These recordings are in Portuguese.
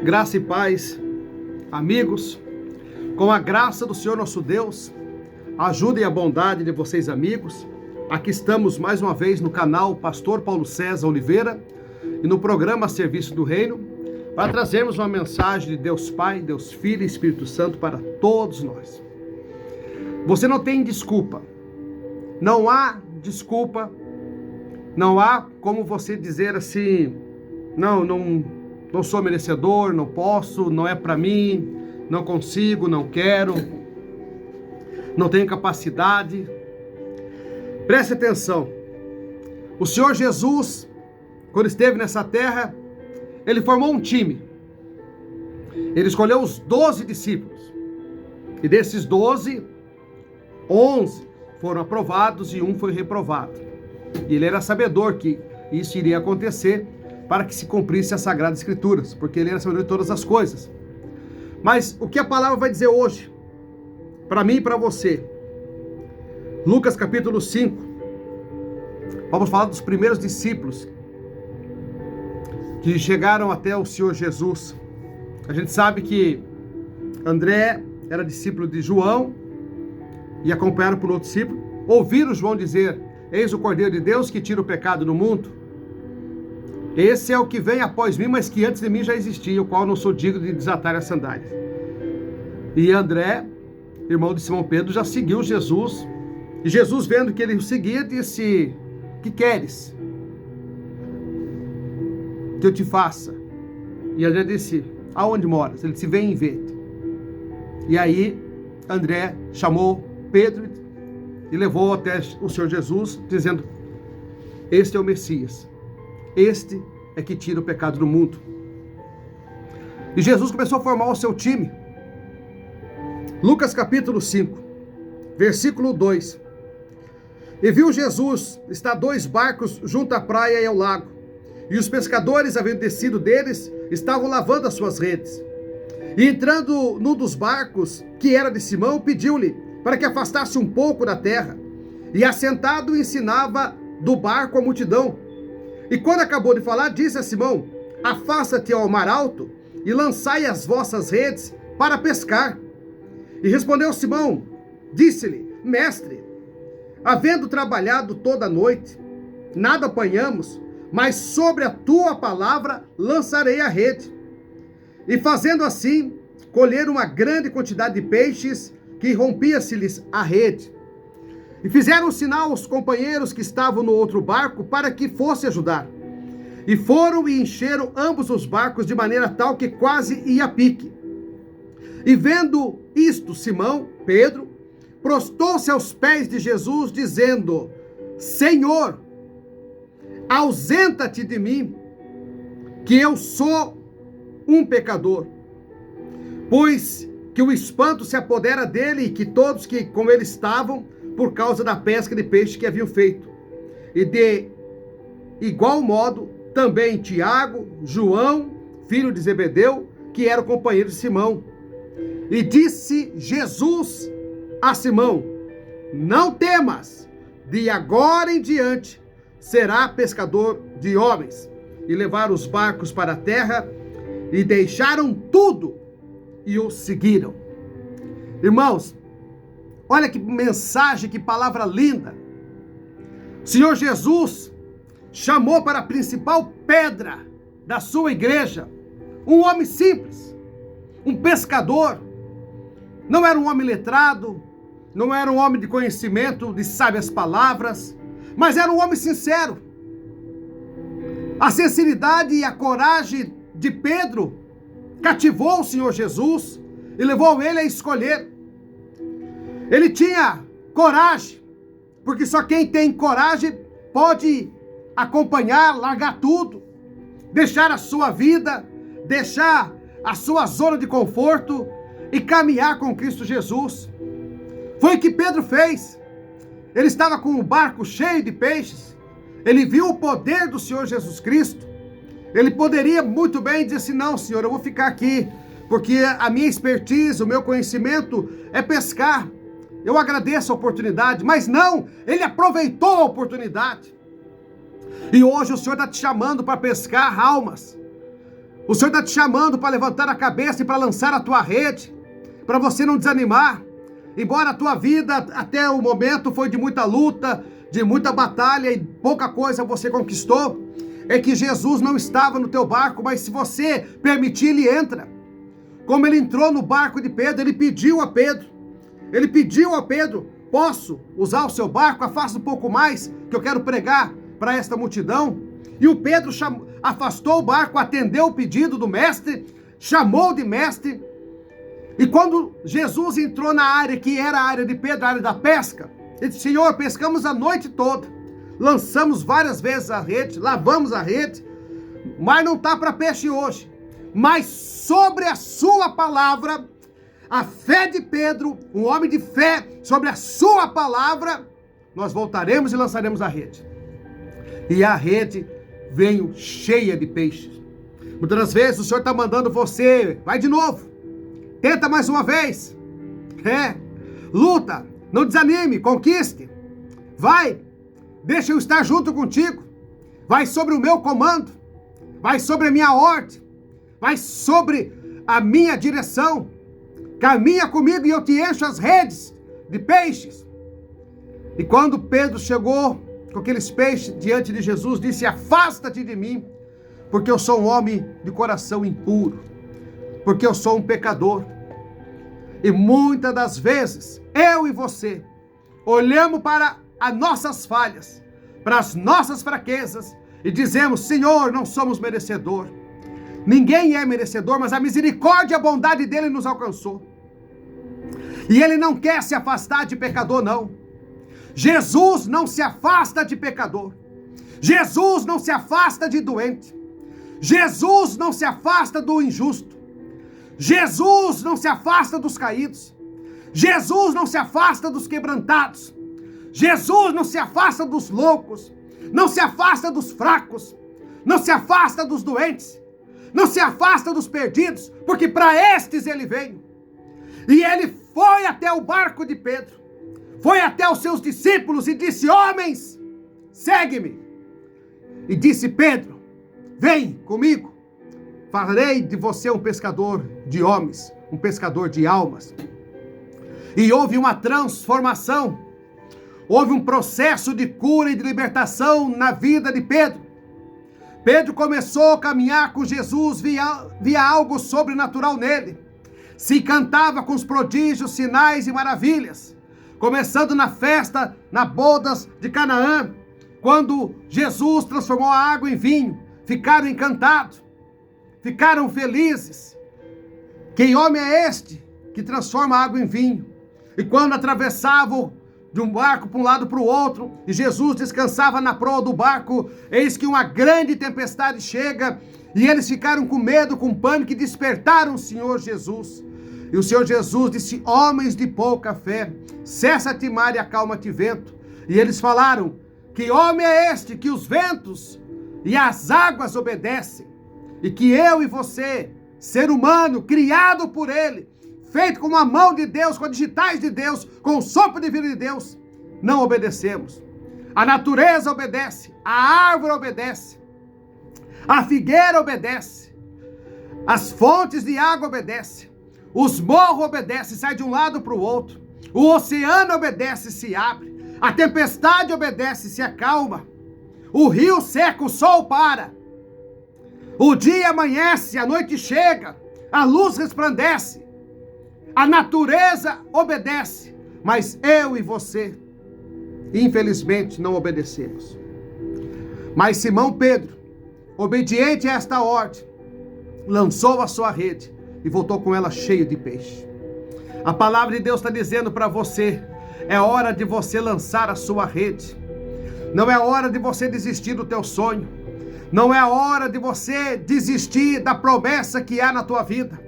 Graça e paz, amigos, com a graça do Senhor nosso Deus, a ajuda e a bondade de vocês, amigos. Aqui estamos mais uma vez no canal Pastor Paulo César Oliveira e no programa Serviço do Reino, para trazermos uma mensagem de Deus Pai, Deus Filho e Espírito Santo para todos nós. Você não tem desculpa, não há desculpa, não há como você dizer assim, não sou merecedor, não posso, não é para mim, não consigo, não quero, não tenho capacidade. Preste atenção, o Senhor Jesus, quando esteve nessa terra, ele formou um time, ele escolheu os 12 discípulos, e desses 12, 11 foram aprovados e um foi reprovado, e ele era sabedor que isso iria acontecer, para que se cumprisse as Sagradas Escrituras, porque ele era sabedor de todas as coisas. Mas o que a palavra vai dizer hoje, para mim e para você? Lucas capítulo 5, vamos falar dos primeiros discípulos, que chegaram até o Senhor Jesus. A gente sabe que André era discípulo de João, e acompanhado por outro discípulo, ouviram João dizer, eis o Cordeiro de Deus que tira o pecado do mundo. Esse é o que vem após mim, mas que antes de mim já existia, o qual não sou digno de desatar as sandálias. E André, irmão de Simão Pedro, já seguiu Jesus. E Jesus, vendo que ele o seguia, disse, que queres que eu te faça? E André disse, aonde moras? Ele disse, vem e vê. E aí, André chamou Pedro e levou até o Senhor Jesus, dizendo, este é o Messias. Este é que tira o pecado do mundo. E Jesus começou a formar o seu time. Lucas capítulo 5, versículo 2. E viu Jesus estar 2 barcos junto à praia e ao lago. E os pescadores, havendo descido deles, estavam lavando as suas redes. E entrando num dos barcos, que era de Simão, pediu-lhe para que afastasse um pouco da terra. E assentado ensinava do barco a multidão. E quando acabou de falar, disse a Simão, afasta-te ao mar alto e lançai as vossas redes para pescar. E respondeu Simão, disse-lhe, mestre, havendo trabalhado toda a noite, nada apanhamos, mas sobre a tua palavra lançarei a rede. E fazendo assim, colheram uma grande quantidade de peixes, que rompia-se-lhes a rede. E fizeram sinal aos companheiros que estavam no outro barco para que fosse ajudar. E foram e encheram ambos os barcos de maneira tal que quase ia a pique. E vendo isto, Simão, Pedro, prostou-se aos pés de Jesus, dizendo, Senhor, ausenta-te de mim, que eu sou um pecador. Pois que o espanto se apodera dele e que todos que com ele estavam, por causa da pesca de peixe que haviam feito. E de igual modo, também Tiago, João, filho de Zebedeu, que era o companheiro de Simão. E disse Jesus a Simão, não temas, de agora em diante será pescador de homens. E levaram os barcos para a terra, e deixaram tudo, e o seguiram. Irmãos, olha que mensagem, que palavra linda. O Senhor Jesus chamou para a principal pedra da sua igreja um homem simples, um pescador. Não era um homem letrado, não era um homem de conhecimento, de sábias palavras, mas era um homem sincero. A sinceridade e a coragem de Pedro cativou o Senhor Jesus e levou ele a escolher. Ele tinha coragem, porque só quem tem coragem pode acompanhar, largar tudo, deixar a sua vida, deixar a sua zona de conforto e caminhar com Cristo Jesus. Foi o que Pedro fez. Ele estava com o barco cheio de peixes, ele viu o poder do Senhor Jesus Cristo. Ele poderia muito bem dizer assim, não, Senhor, eu vou ficar aqui, porque a minha expertise, o meu conhecimento é pescar. Eu agradeço a oportunidade, mas não, ele aproveitou a oportunidade. E hoje o Senhor está te chamando para pescar almas. O Senhor está te chamando para levantar a cabeça e para lançar a tua rede, para você não desanimar. Embora a tua vida até o momento foi de muita luta, de muita batalha e pouca coisa você conquistou, é que Jesus não estava no teu barco, mas se você permitir, ele entra. Como ele entrou no barco de Pedro, ele pediu a Pedro, posso usar o seu barco? Afasta um pouco mais, que eu quero pregar para esta multidão. E o Pedro afastou o barco, atendeu o pedido do mestre, chamou de mestre. E quando Jesus entrou na área que era a área de Pedro, a área da pesca, ele disse: Senhor, pescamos a noite toda, lançamos várias vezes a rede, lavamos a rede, mas não está para peixe hoje. Mas sobre a sua palavra, a fé de Pedro, um homem de fé, sobre a sua palavra, nós voltaremos e lançaremos a rede. E a rede veio cheia de peixes. Muitas das vezes o Senhor está mandando você, vai de novo, tenta mais uma vez, luta, não desanime, conquiste, vai, deixa eu estar junto contigo, vai sobre o meu comando, vai sobre a minha ordem, vai sobre a minha direção, caminha comigo e eu te encho as redes de peixes. E quando Pedro chegou com aqueles peixes diante de Jesus, disse: afasta-te de mim, porque eu sou um homem de coração impuro, porque eu sou um pecador. E muitas das vezes, eu e você, olhamos para as nossas falhas, para as nossas fraquezas, e dizemos: Senhor, não somos merecedor. Ninguém é merecedor, mas a misericórdia e a bondade dele nos alcançou. E ele não quer se afastar de pecador, não. Jesus não se afasta de pecador. Jesus não se afasta de doente. Jesus não se afasta do injusto. Jesus não se afasta dos caídos. Jesus não se afasta dos quebrantados. Jesus não se afasta dos loucos. Não se afasta dos fracos. Não se afasta dos doentes. Não se afasta dos perdidos, porque para estes ele veio. E ele foi até o barco de Pedro, foi até os seus discípulos e disse: homens, segue-me. E disse: Pedro, vem comigo, farei de você um pescador de homens, um pescador de almas. E houve uma transformação, houve um processo de cura e de libertação na vida de Pedro. Pedro começou a caminhar com Jesus, via algo sobrenatural nele. Se encantava com os prodígios, sinais e maravilhas. Começando na festa, nas bodas de Canaã, quando Jesus transformou a água em vinho, ficaram encantados, ficaram felizes. Que homem é este que transforma a água em vinho? E quando atravessavam de um barco para um lado para o outro, e Jesus descansava na proa do barco, eis que uma grande tempestade chega, e eles ficaram com medo, com pânico, e despertaram o Senhor Jesus. E o Senhor Jesus disse: homens de pouca fé, cessa-te mar e acalma-te vento. E eles falaram: que homem é este que os ventos e as águas obedecem? E que eu e você, ser humano, criado por ele, feito com a mão de Deus, com as digitais de Deus, com o sopro divino de Deus, não obedecemos. A natureza obedece, a árvore obedece, a figueira obedece, as fontes de água obedecem, os morros obedecem, sai de um lado para o outro, o oceano obedece e se abre, a tempestade obedece e se acalma, o rio seca, o sol para, o dia amanhece, a noite chega, a luz resplandece, a natureza obedece, mas eu e você, infelizmente, não obedecemos. Mas Simão Pedro, obediente a esta ordem, lançou a sua rede e voltou com ela cheio de peixe. A palavra de Deus está dizendo para você: é hora de você lançar a sua rede. Não é hora de você desistir do teu sonho. Não é hora de você desistir da promessa que há na tua vida.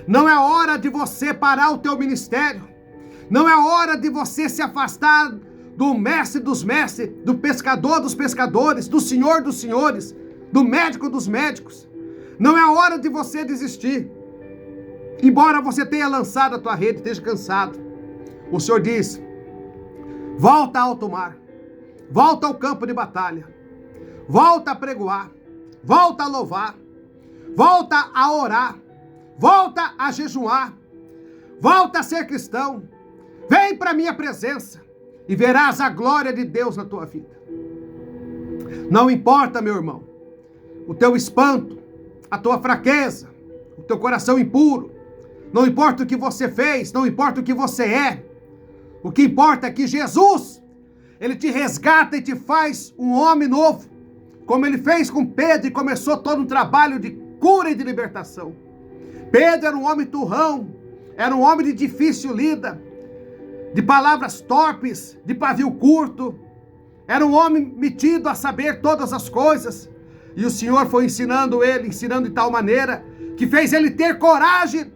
Não é hora de você parar o teu ministério. Não é hora de você se afastar do mestre dos mestres, do pescador dos pescadores, do senhor dos senhores, do médico dos médicos. Não é hora de você desistir. Embora você tenha lançado a tua rede, esteja cansado, o Senhor diz: volta ao alto mar, volta ao campo de batalha, volta a pregoar, volta a louvar, Volta a orar. Volta a jejuar. Volta a ser cristão. Vem para a minha presença e verás a glória de Deus na tua vida. Não importa, meu irmão, o teu espanto, a tua fraqueza, o teu coração impuro. Não importa o que você fez, não importa o que você é. O que importa é que Jesus, Ele te resgata e te faz um homem novo. Como Ele fez com Pedro e começou todo um trabalho de cura e de libertação. Pedro era um homem turrão, era um homem de difícil lida, de palavras torpes, de pavio curto. Era um homem metido a saber todas as coisas. E o Senhor foi ensinando ele, ensinando de tal maneira, que fez ele ter coragem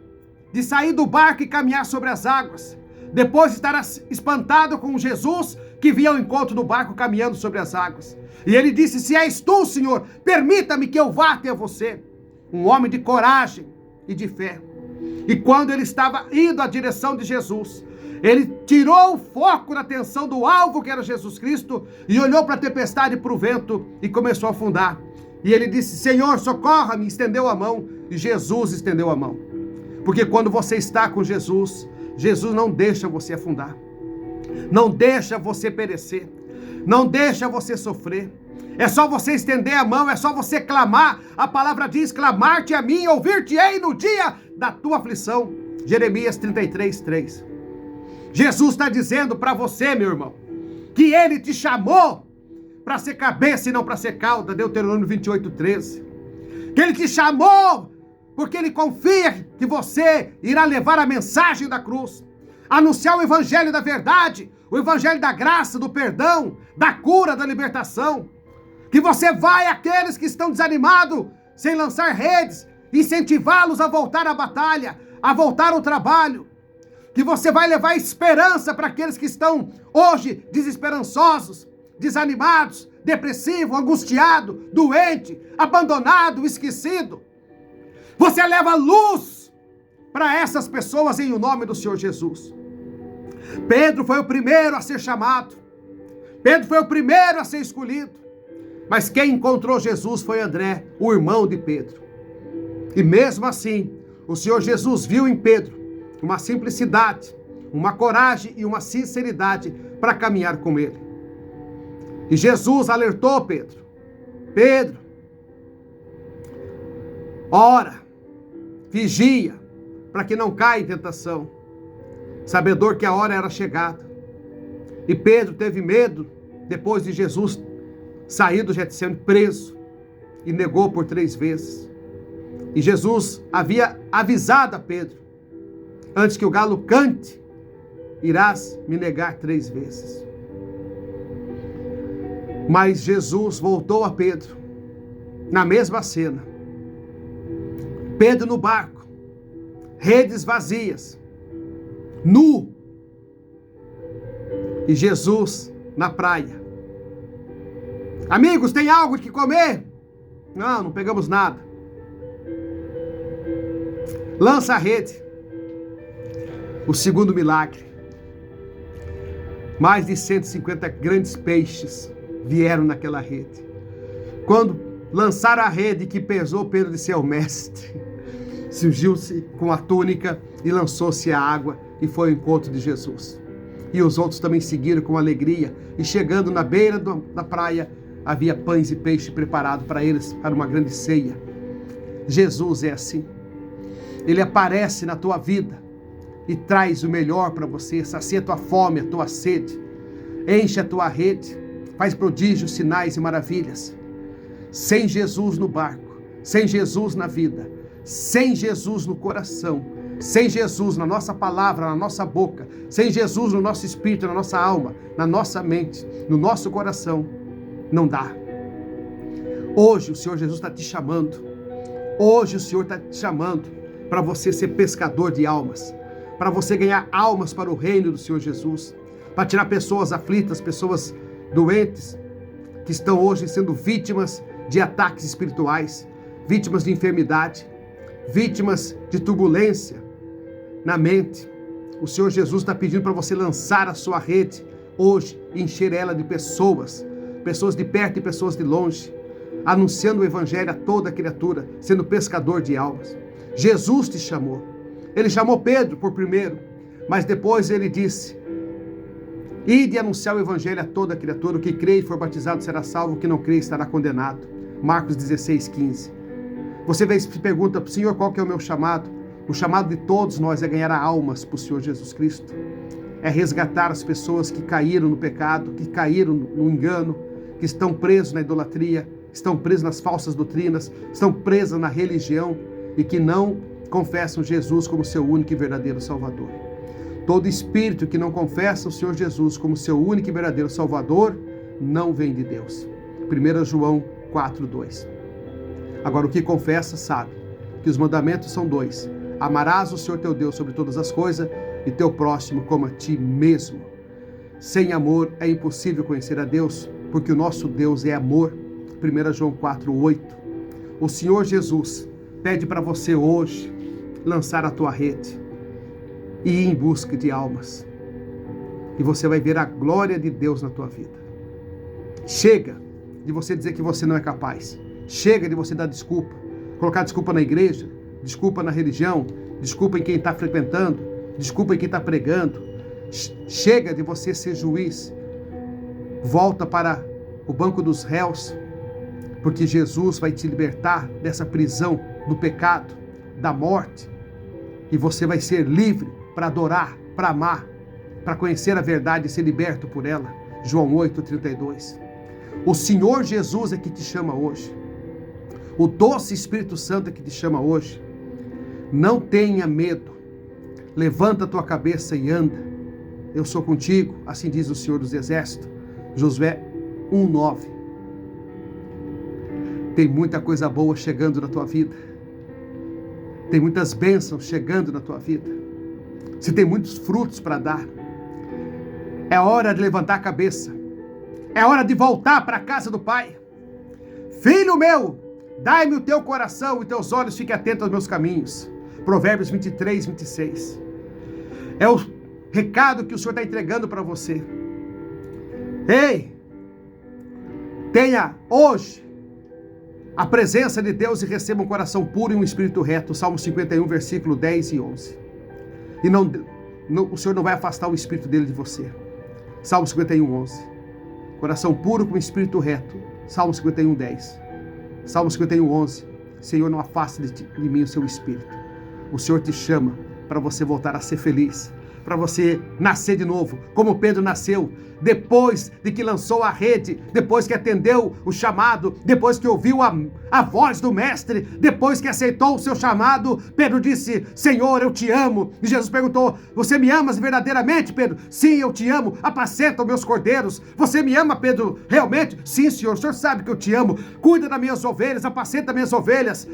de sair do barco e caminhar sobre as águas. Depois de estar espantado com Jesus, que vinha ao encontro do barco caminhando sobre as águas. E ele disse: se és tu, Senhor, permita-me que eu vá até você. Um homem de coragem e de fé. E quando ele estava indo à direção de Jesus, ele tirou o foco da atenção do alvo, que era Jesus Cristo, e olhou para a tempestade e para o vento e começou a afundar. E ele disse: Senhor, socorra-me, estendeu a mão, e Jesus estendeu a mão. Porque quando você está com Jesus, Jesus não deixa você afundar, não deixa você perecer, não deixa você sofrer. É só você estender a mão, é só você clamar. A palavra diz: clamar-te a mim, ouvir-te-ei no dia da tua aflição. Jeremias 33:3. Jesus está dizendo para você, meu irmão, que Ele te chamou para ser cabeça e não para ser cauda. Deuteronômio 28:13. Que Ele te chamou porque Ele confia que você irá levar a mensagem da cruz, anunciar o evangelho da verdade, o evangelho da graça, do perdão, da cura, da libertação. Que você vai àqueles que estão desanimados, sem lançar redes, incentivá-los a voltar à batalha, a voltar ao trabalho. Que você vai levar esperança para aqueles que estão hoje desesperançosos, desanimados, depressivos, angustiados, doentes, abandonados, esquecidos. Você leva luz para essas pessoas em nome do Senhor Jesus. Pedro foi o primeiro a ser chamado. Pedro foi o primeiro a ser escolhido. Mas quem encontrou Jesus foi André, o irmão de Pedro. E mesmo assim, o Senhor Jesus viu em Pedro uma simplicidade, uma coragem e uma sinceridade para caminhar com ele. E Jesus alertou Pedro: Pedro, ora, vigia, para que não caia em tentação, sabedor que a hora era chegada. E Pedro teve medo, depois de Jesus sair do Getsemane preso, e negou por 3 vezes. E Jesus havia avisado a Pedro: antes que o galo cante, irás me negar 3 vezes. Mas Jesus voltou a Pedro, na mesma cena. Pedro no barco, redes vazias, nu. E Jesus na praia. Amigos, tem algo que comer? Não, não pegamos nada. Lança a rede. O segundo milagre. Mais de 150 grandes peixes vieram naquela rede. Quando lançaram a rede que pesou, Pedro disse: é o mestre. Surgiu-se com a túnica e lançou-se à água e foi ao encontro de Jesus. E os outros também seguiram com alegria. E chegando na beira da praia, havia pães e peixe preparado para eles, para uma grande ceia. Jesus é assim. Ele aparece na tua vida e traz o melhor para você, sacia a tua fome, a tua sede, enche a tua rede, faz prodígios, sinais e maravilhas. Sem Jesus no barco, sem Jesus na vida, sem Jesus no coração, sem Jesus na nossa palavra, na nossa boca, sem Jesus no nosso espírito, na nossa alma, na nossa mente, no nosso coração, não dá. Hoje o Senhor Jesus está te chamando. Hoje o Senhor está te chamando para você ser pescador de almas, para você ganhar almas para o reino do Senhor Jesus, para tirar pessoas aflitas, pessoas doentes, que estão hoje sendo vítimas de ataques espirituais, vítimas de enfermidade, vítimas de turbulência na mente. O Senhor Jesus está pedindo para você lançar a sua rede hoje e encher ela de pessoas de perto e pessoas de longe. anunciando o evangelho a toda criatura, sendo pescador de almas. Jesus te chamou. Ele chamou Pedro por primeiro, mas depois ele disse: ide anunciar o evangelho a toda criatura, o que crê e for batizado será salvo, o que não crê estará condenado. Marcos 16:15. Você se pergunta: Senhor, qual que é o meu chamado? O chamado de todos nós é ganhar almas para o Senhor Jesus Cristo. É resgatar as pessoas que caíram no pecado, que caíram no engano, que estão presos na idolatria, estão presos nas falsas doutrinas, estão presos na religião e que não confessam Jesus como seu único e verdadeiro Salvador. Todo espírito que não confessa o Senhor Jesus como seu único e verdadeiro Salvador não vem de Deus. 1 João 4:2. Agora, o que confessa sabe que os mandamentos são dois: amarás o Senhor teu Deus sobre todas as coisas e teu próximo como a ti mesmo. Sem amor é impossível conhecer a Deus, porque o nosso Deus é amor. 1 João 4:8. O Senhor Jesus pede para você hoje lançar a tua rede e ir em busca de almas. E você vai ver a glória de Deus na tua vida. Chega de você dizer que você não é capaz. Chega de você dar desculpa. Colocar desculpa na igreja, desculpa na religião, desculpa em quem está frequentando, desculpa em quem está pregando. Chega de você ser juiz. Volta para o banco dos réus, porque Jesus vai te libertar dessa prisão do pecado, da morte, e você vai ser livre para adorar, para amar, para conhecer a verdade e ser liberto por ela. João 8:32. O Senhor Jesus é que te chama hoje. O doce Espírito Santo é que te chama hoje. Não tenha medo. Levanta a tua cabeça e anda. Eu sou contigo, assim diz o Senhor dos Exércitos. Josué 1:9. Tem muita coisa boa chegando na tua vida. Tem muitas bênçãos chegando na tua vida. Você tem muitos frutos para dar. É hora de levantar a cabeça. É hora de voltar para a casa do Pai. Filho meu, dai-me o teu coração e teus olhos fiquem atentos aos meus caminhos. Provérbios 23:26. É o recado que o Senhor está entregando para você. Ei, tenha hoje a presença de Deus e receba um coração puro e um espírito reto. Salmo 51, versículo 10 e 11. E o Senhor não vai afastar o espírito dele de você. Salmo 51, 11. Coração puro com espírito reto. Salmo 51, 10. Salmo 51, 11. Senhor, não afaste de mim o seu espírito. O Senhor te chama para você voltar a ser feliz, para você nascer de novo, como Pedro nasceu, depois de que lançou a rede, depois que atendeu o chamado, depois que ouviu a voz do mestre, depois que aceitou o seu chamado. Pedro disse: Senhor, eu te amo. E Jesus perguntou: você me amas verdadeiramente, Pedro? Sim, eu te amo. Apacenta os meus cordeiros. Você me ama, Pedro, realmente? Sim, Senhor, o Senhor sabe que eu te amo. Cuida das minhas ovelhas, apacenta minhas ovelhas.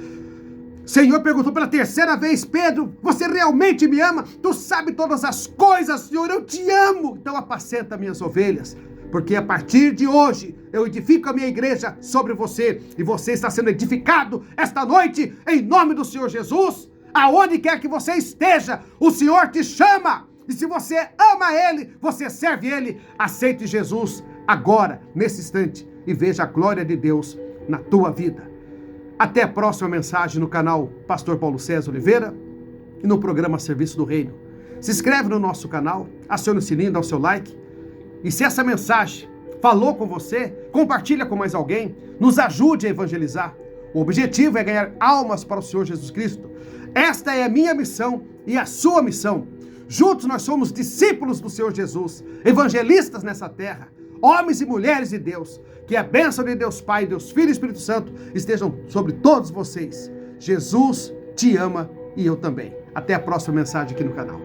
Senhor perguntou pela terceira vez: Pedro, você realmente me ama? Tu sabe todas as coisas, Senhor, eu te amo. Então apacenta minhas ovelhas, porque a partir de hoje eu edifico a minha igreja sobre você, e você está sendo edificado esta noite em nome do Senhor Jesus. Aonde quer que você esteja, o Senhor te chama, e se você ama Ele, você serve Ele. Aceite Jesus agora, nesse instante, e veja a glória de Deus na tua vida. Até a próxima mensagem no canal Pastor Paulo César Oliveira e no programa Serviço do Reino. Se inscreve no nosso canal, acione o sininho, dá o seu like. E se essa mensagem falou com você, compartilha com mais alguém, nos ajude a evangelizar. O objetivo é ganhar almas para o Senhor Jesus Cristo. Esta é a minha missão e a sua missão. Juntos nós somos discípulos do Senhor Jesus, evangelistas nessa terra, homens e mulheres de Deus. Que a bênção de Deus Pai, Deus Filho e Espírito Santo estejam sobre todos vocês. Jesus te ama e eu também. Até a próxima mensagem aqui no canal.